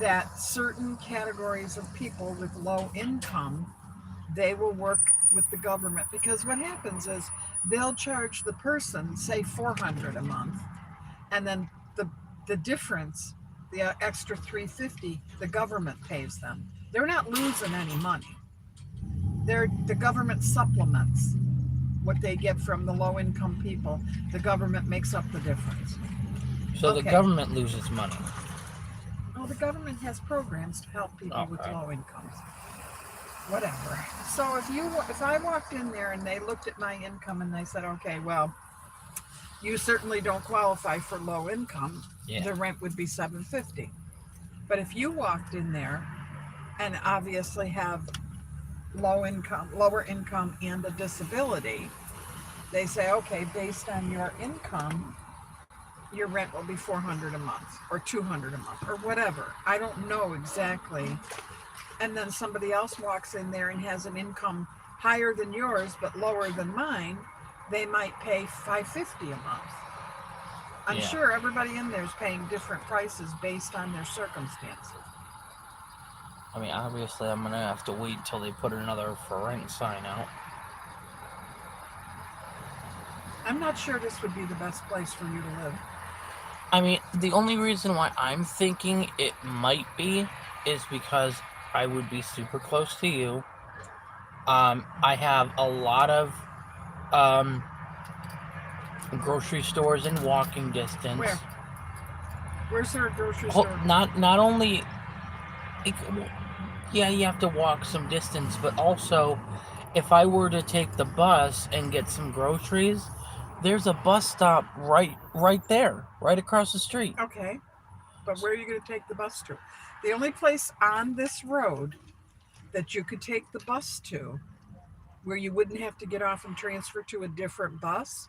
that certain categories of people with low income, they will work with the government, because what happens is they'll charge the person, say, 400 a month, and then the difference, the extra 350, the government pays them. They're not losing any money. The government supplements what they get from the low income people. The government makes up the difference. So the Okay. government loses money. Well, the government has programs to help people with Okay. low incomes. Whatever. So if I walked in there and they looked at my income and they said, okay, well, you certainly don't qualify for low income, Yeah. the rent would be $750. But if you walked in there and obviously have lower income, and a disability, they say, okay, based on your income, your rent will be 400 a month or 200 a month or whatever. I don't know exactly. And then somebody else walks in there and has an income higher than yours but lower than mine, they might pay $550 a month. I'm Yeah. sure everybody in there is paying different prices based on their circumstances. I mean, obviously, I'm gonna have to wait till they put another for rent sign out. I'm not sure this would be the best place for you to live. I mean, the only reason why I'm thinking it might be is because I would be super close to you. I have a lot of um, grocery stores in walking distance. Where? Where's there a grocery store? Not only, it, yeah, you have to walk some distance, but also, if I were to take the bus and get some groceries, there's a bus stop right there, right across the street. Okay, but where are you going to take the bus to? The only place on this road that you could take the bus to, where you wouldn't have to get off and transfer to a different bus,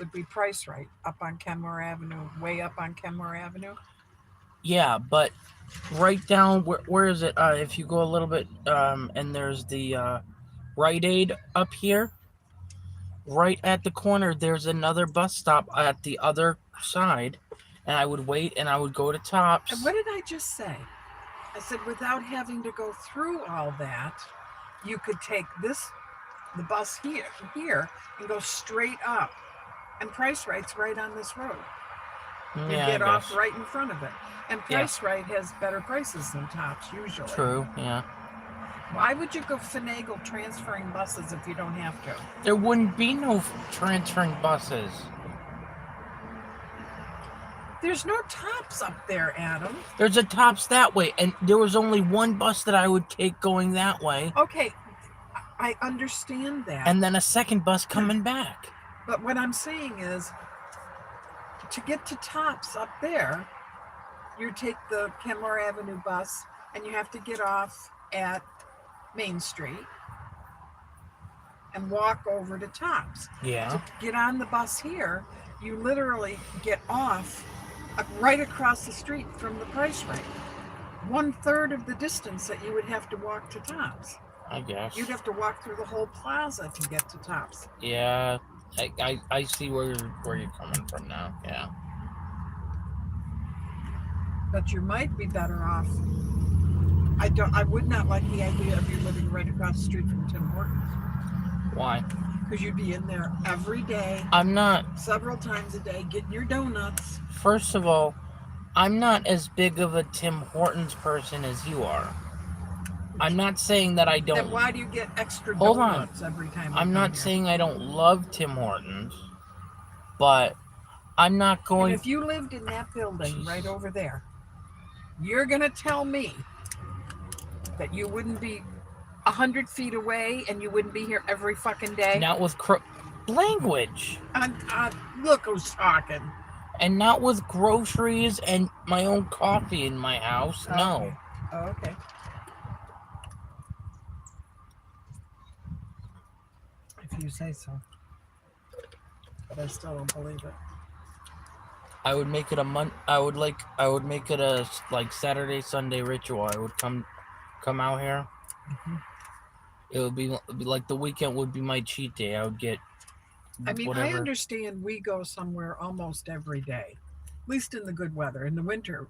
would be Price Right up on Kenmore Avenue, way up on Kenmore Avenue. Yeah, but right down where is it? If you go a little bit, and there's the Rite Aid up here, right at the corner. There's another bus stop at the other side, and I would wait, and I would go to And Tops. what did I just say? I said without having to go through all that, you could take the bus here, and go straight up. And Price Right's right on this road. You Yeah, I get off guess. right in front of it. And Yeah, Price Right has better prices than Tops usually. true. Yeah, Why would you go finagle transferring buses if you don't have to? there wouldn't be no transferring buses. There's no Tops up there, Adam. There's a Tops that way, and there was only one bus that I would take going that way, Okay, I understand that. and then a second bus coming back. But what I'm saying is, to get to Tops up there, you take the Kenmore Avenue bus and you have to get off at Main Street and walk over to Tops. Yeah. To get on the bus here, you literally get off right across the street from the Price Right. 1/3 of the distance that you would have to walk to Tops. I guess. You'd have to walk through the whole plaza to get to Tops. Yeah, I see where you're coming from now. Yeah. But you might be better off. I would not like the idea of you living right across the street from Tim Hortons, Why? because you'd be in there every day, I'm not. several times a day, getting your donuts. First of all, I'm not as big of a Tim Hortons person as you are. I'm not saying that I Then don't. why do you get extra Hold on. donuts every time? I'm you not come here? saying I don't love Tim Hortons, but I'm not And going. if you lived in that building Jesus. right over there, you're gonna tell me that you wouldn't be 100 feet away and you wouldn't be here every fucking day? Not with language, Look who's talking. and not with groceries and my own coffee in my house. No. Okay. Oh, okay. If you say so. But I still don't believe it. I would make it a I would make it a like Saturday Sunday ritual. I would come out here. Mhm. It would be like the weekend would be my cheat day. I would get I mean, I whatever. understand we go somewhere almost every day, at least in the good weather. In the winter,